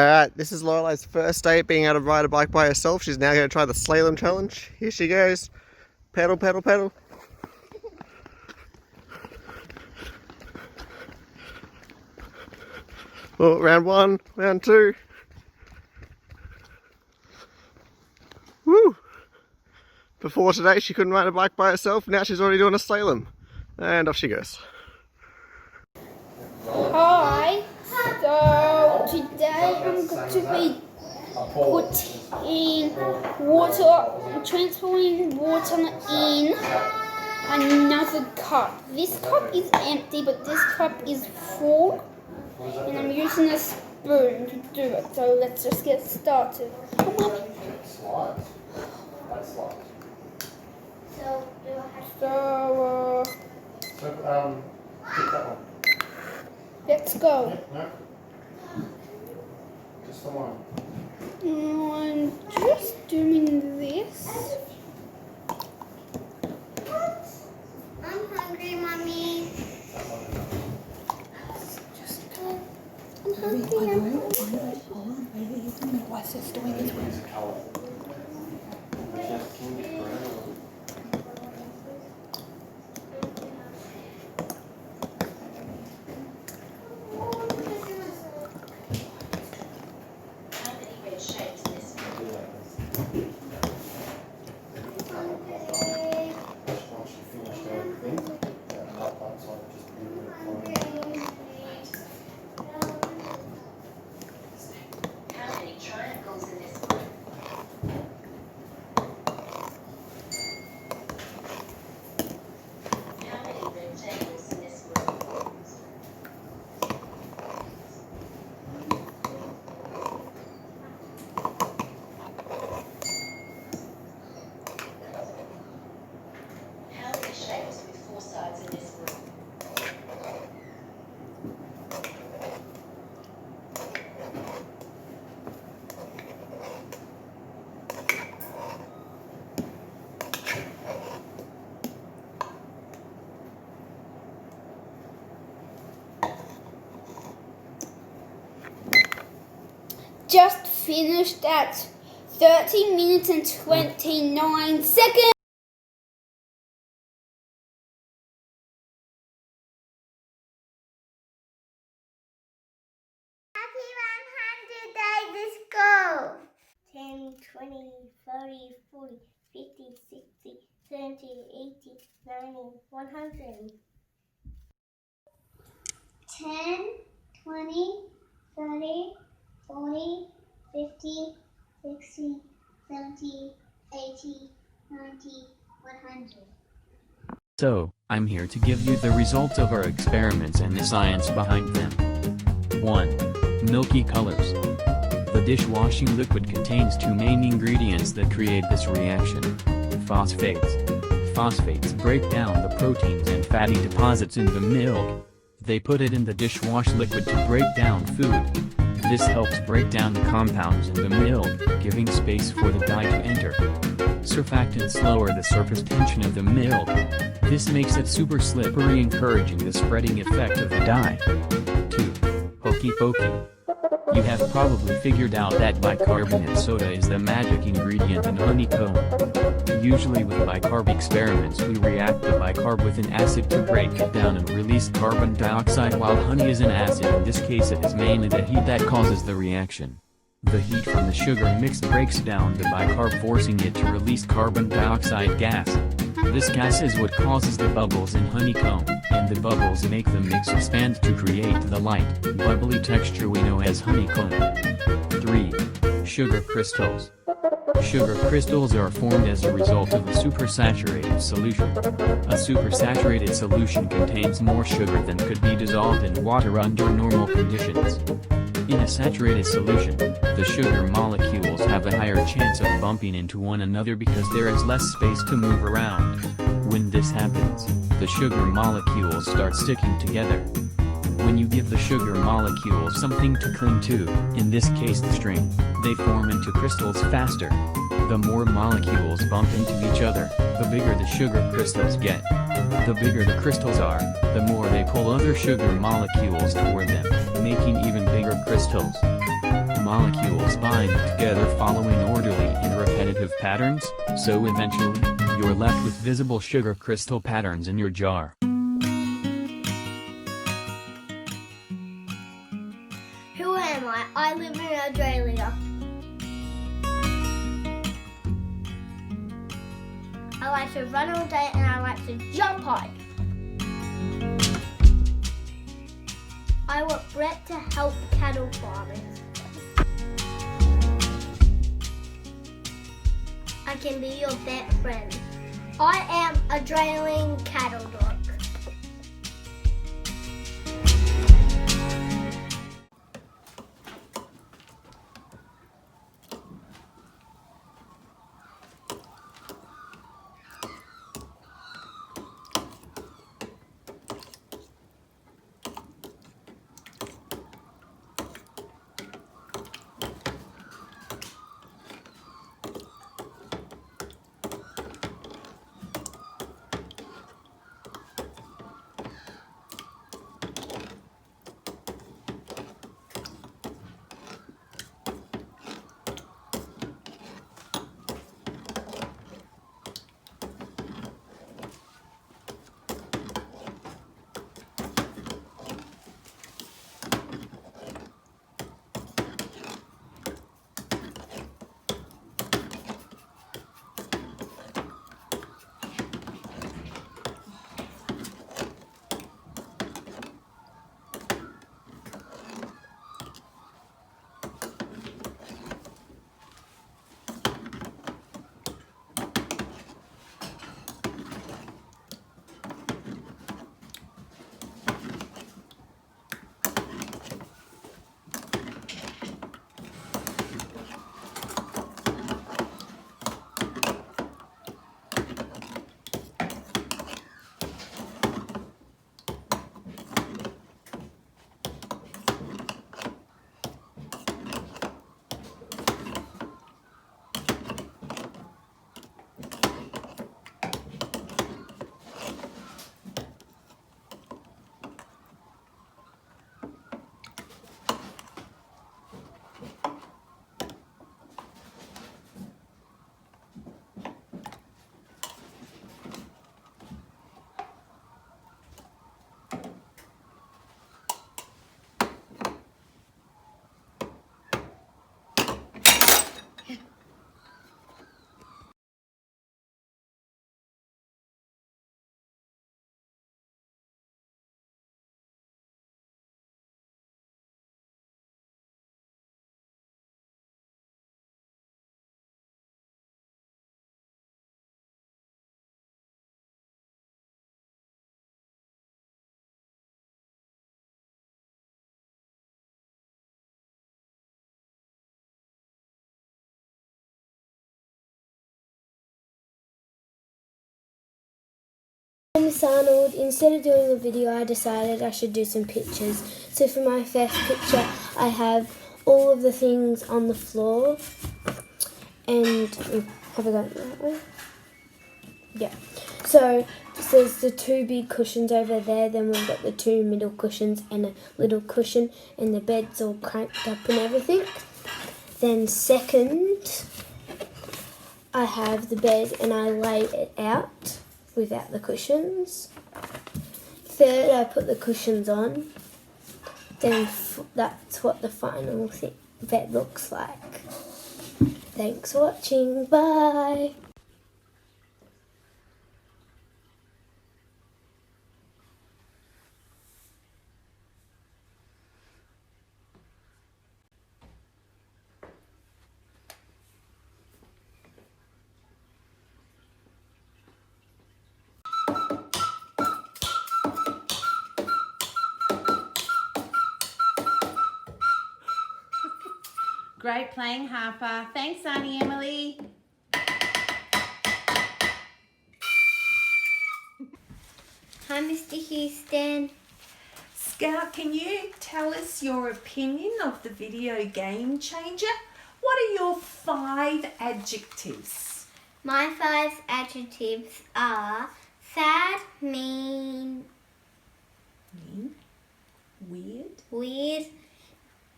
Alright, this is Lorelei's first day being able to ride a bike by herself. She's now going to try the slalom challenge. Here she goes. Pedal, pedal, pedal. Oh, round one, round two. Woo! Before today she couldn't ride a bike by herself, now she's already doing a slalom. And off she goes. Hi, so today I'm going to be putting water, transferring water in another cup. This cup is empty, but this cup is full, and I'm using a spoon to do it. So let's just get started. Pick that one. Let's go. No. Just the one. I'm just doing this. I'm hungry, Mommy. I'm hungry. What's this doing as well? Just finished at 30 minutes and 29 seconds. Happy 100 days, let's go. 10, 20, 30, 40, 50, 60, 70, 80, 90, 100. 10, 20, 30, 40, 50, 60, 70, 80, 90, 100. So, I'm here to give you the results of our experiments and the science behind them. 1. Milky colors. The dishwashing liquid contains two main ingredients that create this reaction. Phosphates. Phosphates break down the proteins and fatty deposits in the milk. They put it in the dishwash liquid to break down food. This helps break down the compounds in the milk, giving space for the dye to enter. Surfactants lower the surface tension of the milk. This makes it super slippery, encouraging the spreading effect of the dye. 2. Hokey pokey. You have probably figured out that bicarbonate soda is the magic ingredient in honeycomb. Usually with bicarb experiments we react the bicarb with an acid to break it down and release carbon dioxide, while honey is an acid. In this case it is mainly the heat that causes the reaction. The heat from the sugar mix breaks down the bicarb, forcing it to release carbon dioxide gas. This gas is what causes the bubbles in honeycomb, and the bubbles make the mix expand to create the light, bubbly texture we know as honeycomb. 3. Sugar crystals. Sugar crystals are formed as a result of a supersaturated solution. A supersaturated solution contains more sugar than could be dissolved in water under normal conditions. In a saturated solution, the sugar molecules have a higher chance of bumping into one another because there is less space to move around. When this happens, the sugar molecules start sticking together. When you give the sugar molecules something to cling to, in this case the string, they form into crystals faster. The more molecules bump into each other, the bigger the sugar crystals get. The bigger the crystals are, the more they pull other sugar molecules toward them, making even bigger crystals. Molecules bind together following orderly and repetitive patterns, so eventually, you're left with visible sugar crystal patterns in your jar. Who am I? I live in Australia. I like to run all day and I like to jump high. I want Brett to help cattle farmers. I can be your best friend. I am a Australian cattle dog. Miss Arnold, instead of doing a video, I decided I should do some pictures. So for my first picture, I have all of the things on the floor. And have I got it that way? Yeah. So there's the two big cushions over there. Then we've got the two middle cushions and a little cushion. And the bed's all cranked up and everything. Then second, I have the bed and I lay it out without the cushions. Third, I put the cushions on. Then that's what the final bed looks like. Thanks for watching. Bye. Great playing, Harper. Thanks, Auntie Emily. Hi, Mr. Houston. Scout, can you tell us your opinion of the video Game Changer? What are your 5 adjectives? My 5 adjectives are sad, mean, Mean, weird, weird,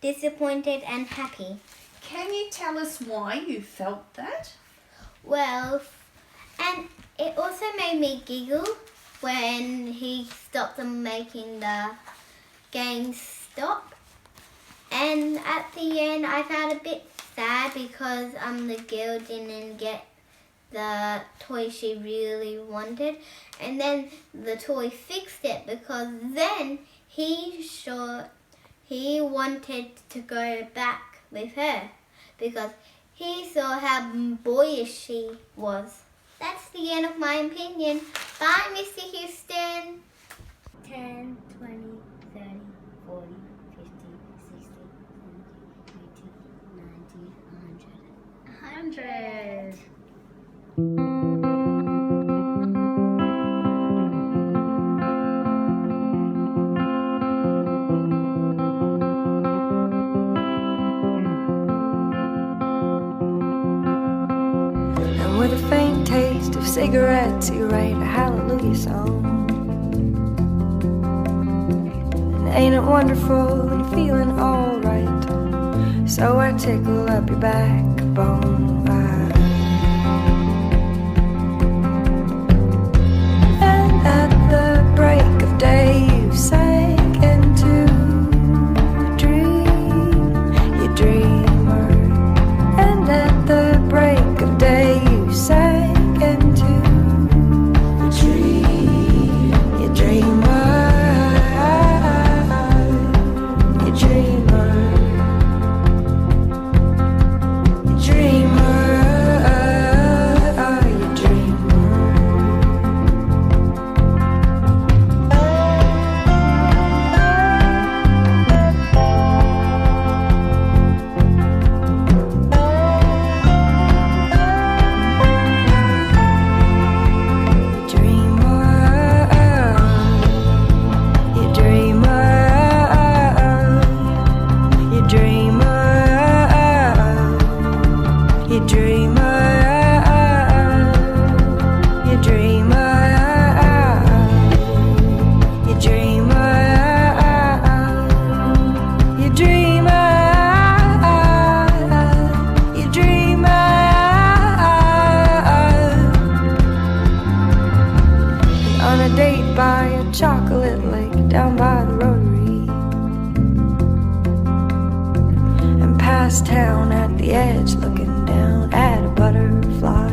disappointed and happy. Can you tell us why you felt that? Well, and it also made me giggle when he stopped them making the game stop. And at the end, I felt a bit sad because the girl didn't get the toy she really wanted. And then the toy fixed it because then he wanted to go back with her because he saw how boyish she was. That's the end of my opinion. Bye, Mr. Houston. 10, 20, 30, 40, 50, 60, 70, 80, 90, 100. And with a faint taste of cigarettes, you write a hallelujah song. And ain't it wonderful when you're feeling alright? So I tickle up your backbone. And at the break of day, you sank into a dream, you dreamer. And at the break of day, you sank into a dream, you dreamer, you dreamer, you dreamer, you dreamer. On a date by a chocolate lake down by the rotary, and past town at the edge looking down at a butterfly.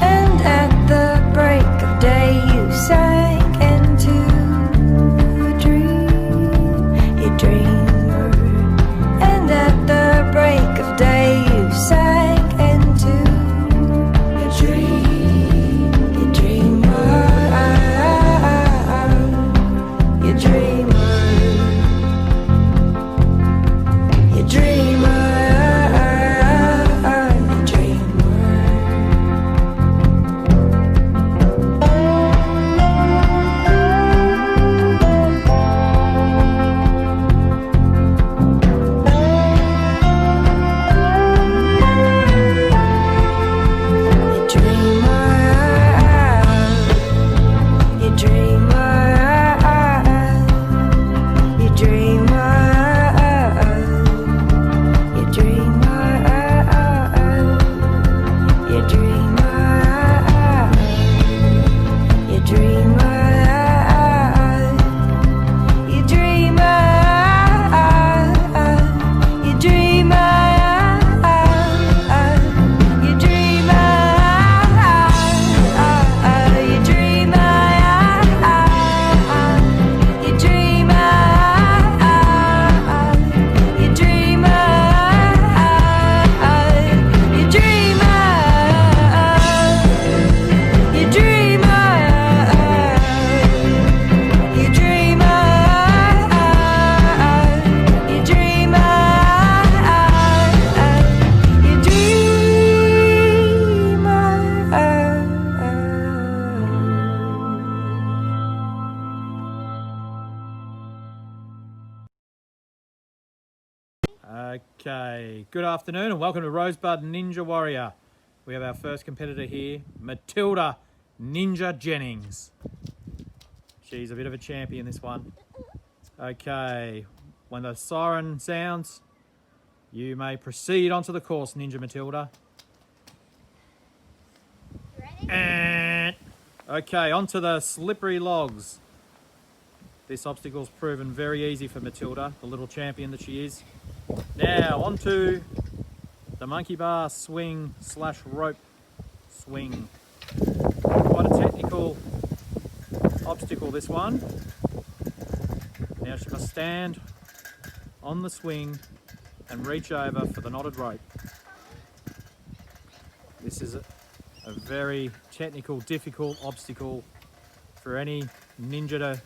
And at the break of day you sank into a dream, you dreamer. And at the break of day you sank into a dream, you dreamer, you dreamer, you dreamer, you dreamer. Okay, good afternoon and welcome to Rosebud Ninja Warrior. We have our first competitor here, Matilda Ninja Jennings. She's a bit of a champion, this one. Okay, when the siren sounds, you may proceed onto the course, Ninja Matilda. And okay, onto the slippery logs. This obstacle's proven very easy for Matilda, the little champion that she is. Now onto the monkey bar swing / rope swing. Quite a technical obstacle, this one. Now she must stand on the swing and reach over for the knotted rope. This is a very technical, difficult obstacle for any ninja to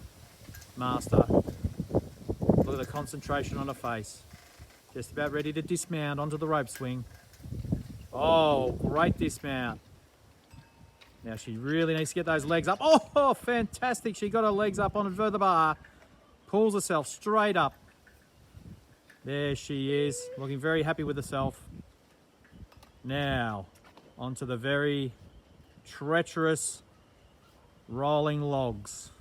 master. Look at the concentration on her face. Just about ready to dismount onto the rope swing. Oh, great dismount. Now she really needs to get those legs up. Oh, fantastic. She got her legs up onto the bar. Pulls herself straight up. There she is, looking very happy with herself. Now, onto the very treacherous rolling logs.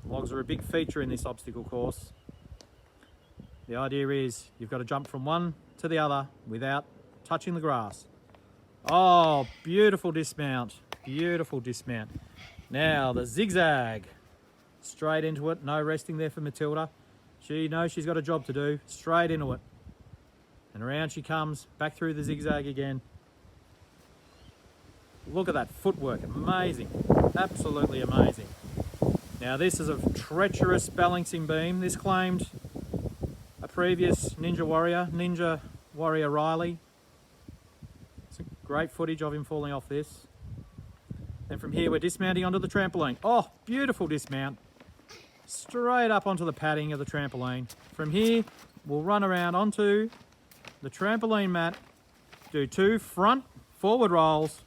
Logs are a big feature in this obstacle course. The idea is you've got to jump from one to the other without touching the grass. Oh, beautiful dismount. Beautiful dismount. Now the zigzag. Straight into it. No resting there for Matilda. She knows she's got a job to do. Straight into it. And around she comes. Back through the zigzag again. Look at that footwork. Amazing. Absolutely amazing. Now this is a treacherous balancing beam. This claimed a previous Ninja Warrior Riley. Some great footage of him falling off this. Then from here we're dismounting onto the trampoline. Oh, beautiful dismount. Straight up onto the padding of the trampoline. From here we'll run around onto the trampoline mat, do 2 front forward rolls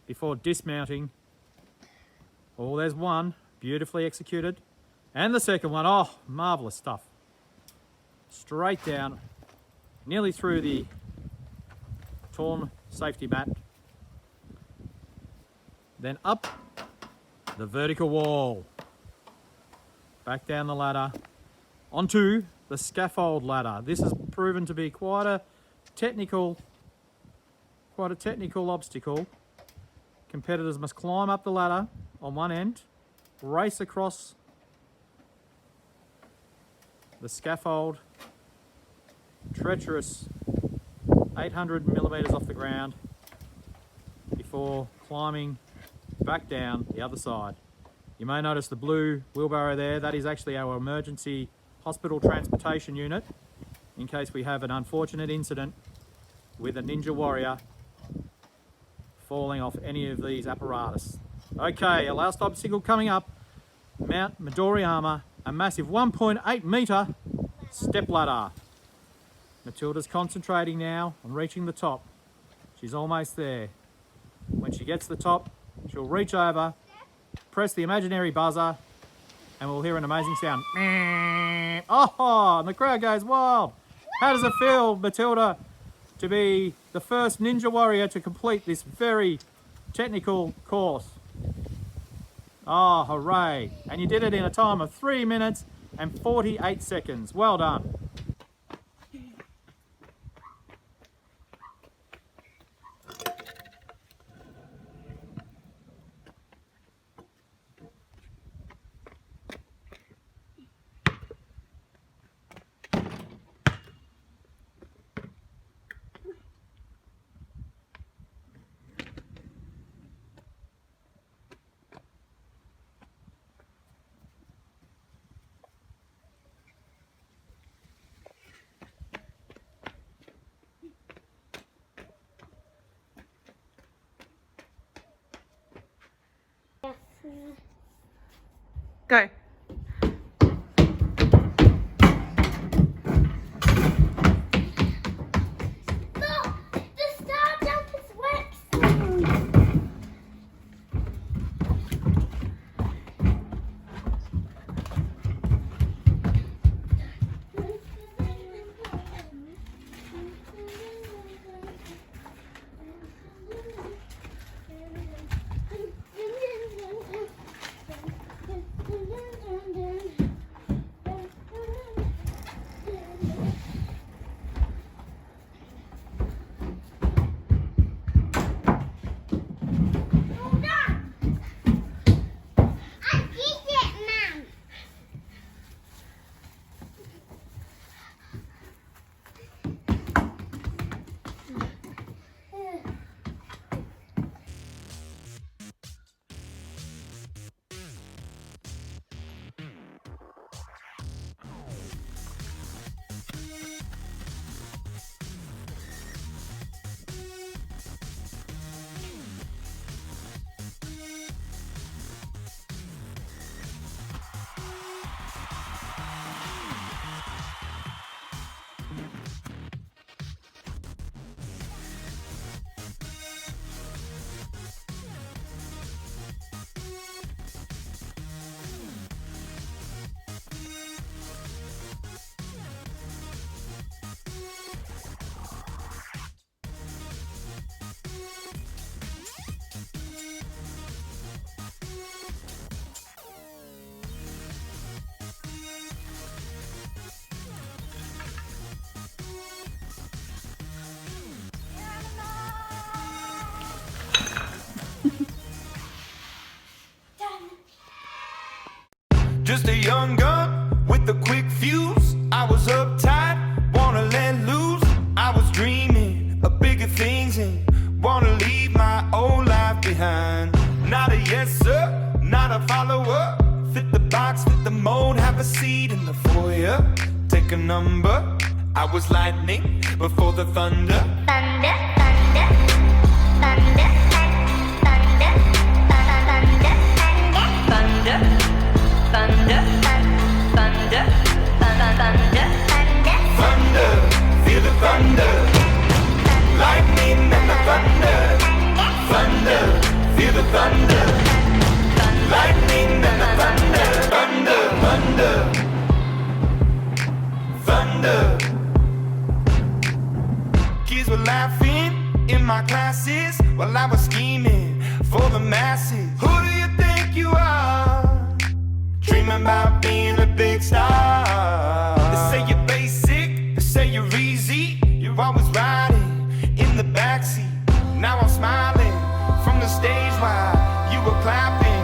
before dismounting. Oh, there's one. Beautifully executed. And the second one. Oh, marvellous stuff. Straight down, nearly through the torn safety mat. Then up the vertical wall. Back down the ladder. Onto the scaffold ladder. This has proven to be quite a technical obstacle. Competitors must climb up the ladder on one end, race across the scaffold, treacherous 800 millimeters off the ground, before climbing back down the other side. You may notice the blue wheelbarrow there. That is actually our emergency hospital transportation unit in case we have an unfortunate incident with a Ninja Warrior falling off any of these apparatus. Okay, our last obstacle coming up, Mount Midoriyama, a massive 1.8 metre step ladder. Matilda's concentrating now on reaching the top. She's almost there. When she gets to the top, she'll reach over, press the imaginary buzzer, and we'll hear an amazing sound. Oh, and the crowd goes wild. How does it feel, Matilda, to be the first Ninja Warrior to complete this very technical course? Oh, hooray. And you did it in a time of 3 minutes and 48 seconds. Well done. Go. young gun with a quick fuse. I was uptight, wanna let loose. I was dreaming of bigger things and wanna leave my old life behind. Not a yes sir, not a follower. Fit the box, fit the mold, have a seat in the foyer. Take a number. I was lightning before the thunder. Thunder, thunder, thunder, thunder, thunder, thunder, thunder, thunder, thunder, Thunder, feel the thunder. Lightning and the thunder. Thunder, feel the thunder. Lightning and the thunder. Thunder, thunder, thunder. Kids were laughing in my classes while I was scheming for the masses. Who do you think you are? Dreaming about being a big star. They say you're basic, they say you're easy. You're always riding in the backseat. Now I'm smiling from the stage while you were clapping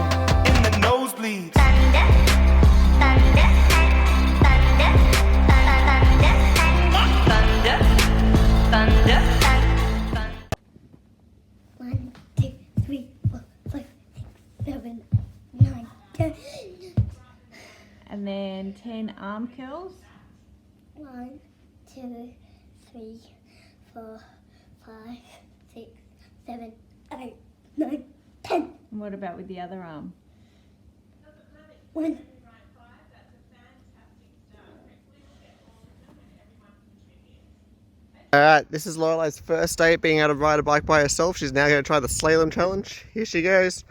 in the nosebleeds. thunder, thunder, thunder, thunder, thunder, thunder. 1, 2, 3, 4, 5, 6, 7, 9, 10. And then 10 arm curls. 1, 2, 3, 4, 5, 6, 7, 8, 9, 10. And what about with the other arm? 1. Alright, this is Lorelei's first day being able to ride a bike by herself. She's now going to try the slalom challenge. Here she goes.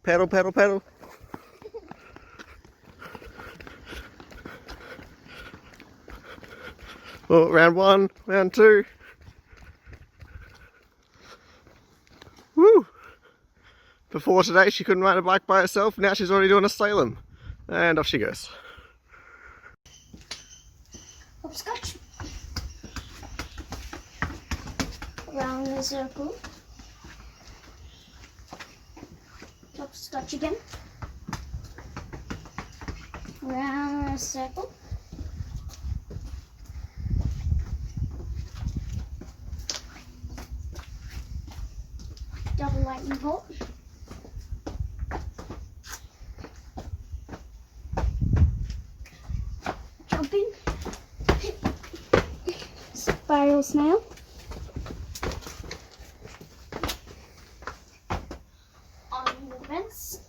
Pedal, pedal, pedal. Oh, round 1, round 2. Woo! Before today she couldn't ride a bike by herself, now she's already doing a slalom. And off she goes. Hopscotch. Around the circle. Hopscotch again. Around the circle. Double lightning bolt. Jumping. Spiral snail. On the fence.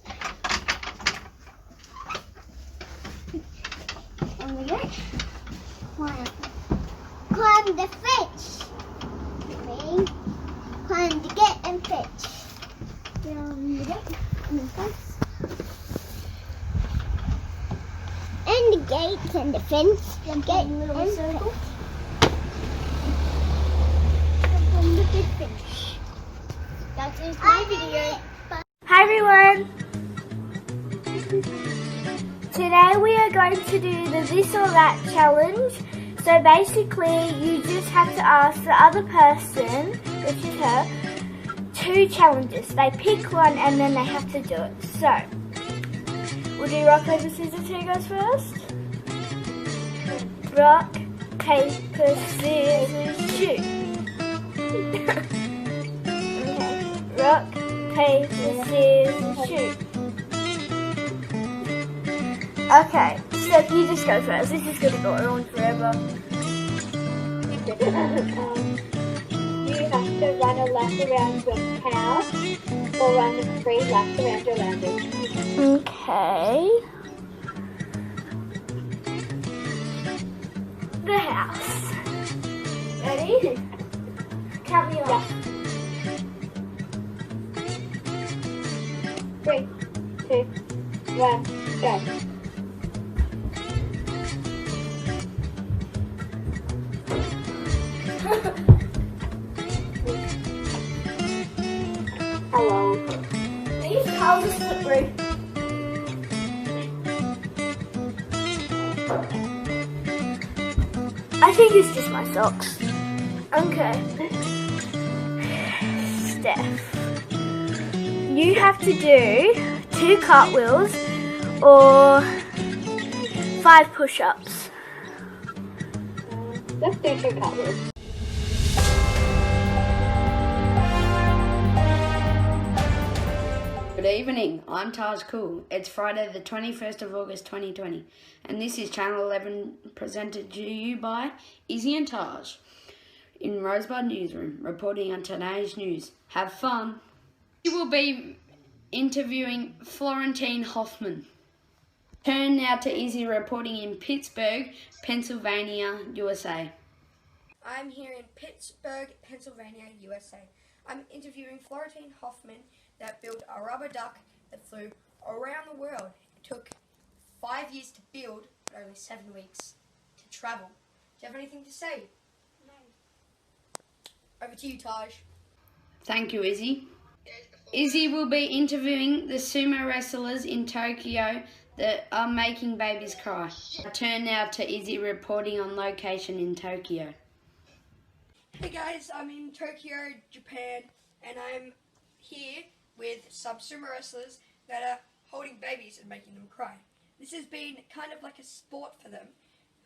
On we go. Climb the fence. Okay. Climb the gate and fetch. Down we go. On the fence. And the gate and the fence. Jump Gate on the little and circle. fence. Jump on the big fish. That is my video. Hi everyone! Today we are going to do the this or that challenge. So basically you just have to ask the other person, which is her, 2 challenges. They pick one and then they have to do it. So, we'll do rock, paper, scissors. Who goes first? Rock, paper, scissors, shoot. Okay. Rock, paper, scissors, shoot. Okay, so if you just go first, this is going to go on forever. You have to run a lap around your house or run 3 laps around your lounge. Okay. The house. Ready? Count me off. 3, 2, 1, go. Hello. These cars are slippery. I think it's just my socks. Okay. Steph, you have to do 2 cartwheels or 5 push-ups. Let's do 2 cartwheels. Good evening, I'm Taj Cool. It's Friday the 21st of August 2020 and this is Channel 11 presented to you by Izzy and Taj in Rosebud Newsroom reporting on today's news. Have fun! We will be interviewing Florentine Hoffman. Turn now to Izzy reporting in Pittsburgh, Pennsylvania, USA. I'm here in Pittsburgh, Pennsylvania, USA. I'm interviewing Florentine Hoffman that built a rubber duck that flew around the world. It took 5 years to build, but only 7 weeks to travel. Do you have anything to say? No. Over to you, Taj. Thank you, Izzy. Izzy will be interviewing the sumo wrestlers in Tokyo that are making babies cry. I turn now to Izzy reporting on location in Tokyo. Hey guys, I'm in Tokyo, Japan, and I'm here with some sumo wrestlers that are holding babies and making them cry. This has been kind of like a sport for them.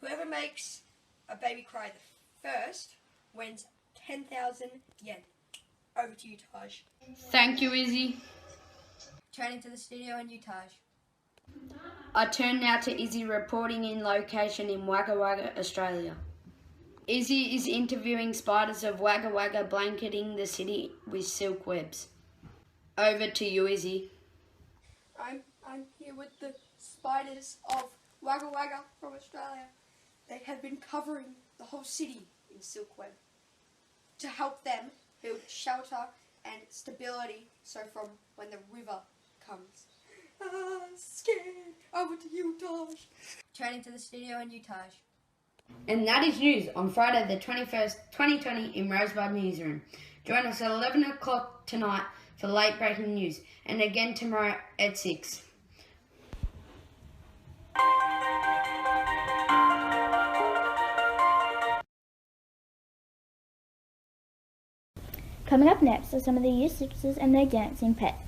Whoever makes a baby cry the first wins 10,000 yen. Over to you, Taj. Thank you, Izzy. Turning to the studio and you, Taj. I turn now to Izzy reporting in location in Wagga Wagga, Australia. Izzy is interviewing spiders of Wagga Wagga blanketing the city with silk webs. Over to you, Izzy. I'm here with the spiders of Wagga Wagga from Australia. They have been covering the whole city in silk web to help them build shelter and stability so from when the river comes. Scared. Over to you, Taj. Turning to the studio and you, Taj. And that is news on Friday the 21st, 2020 in Rosebud Newsroom. Join us at 11 o'clock tonight for late breaking news and again tomorrow at 6. Coming up next are some of the Year 6s and their dancing pets.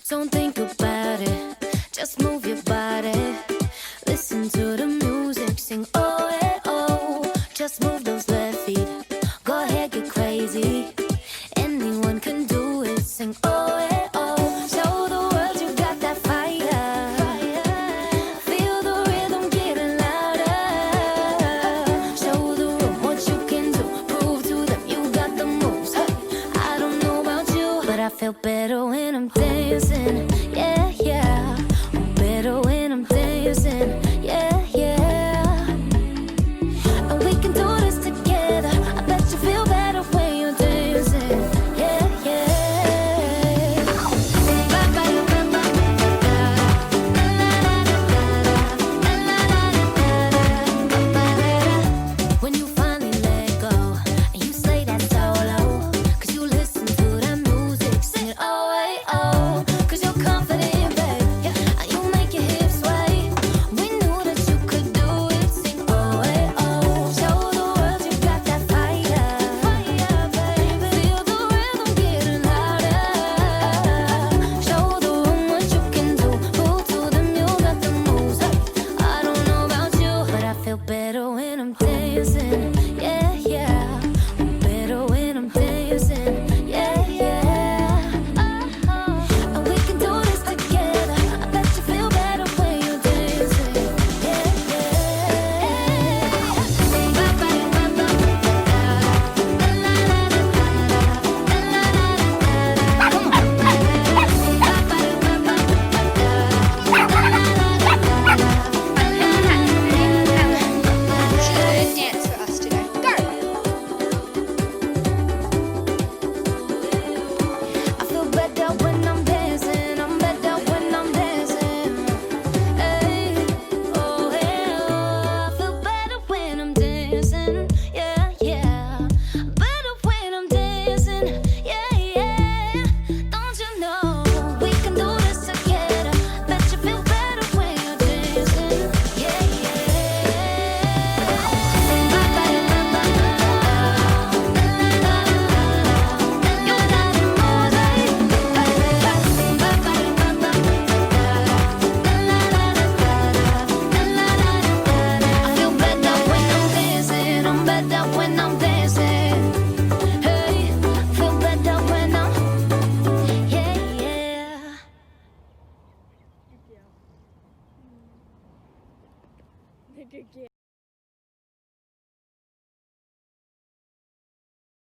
Don't think about it, just move your body. Listen to the music, sing oh, eh, oh. Just move those left feet, go ahead, get crazy. Anyone can do it, sing oh, eh, oh. Show the world you got that fire. Feel the rhythm getting louder. Show the room what you can do, prove to them you got the moves. I don't know about you, but I feel better when I'm dancing, yeah, yeah. Better when I'm dancing, yeah, yeah. And we can do this together. I bet you feel better when you're dancing, yeah, yeah. When you finally let go and you slay that solo, 'cause you listen to that music, sing it oh, hey, oh. 'Cause you're confident, babe, yeah. You make your hips sway. We knew that you could do it, sing oh, hey, oh. Show the world you got that fire, baby. Feel the rhythm getting louder. Show the room what you can do, prove to them you got the moves. I don't know about you, but I feel better when I'm dancing, yeah, yeah. Better when I'm dancing, yeah, yeah. And we can do this together. I bet you feel better when you're dancing, yeah, Dance for us drink it.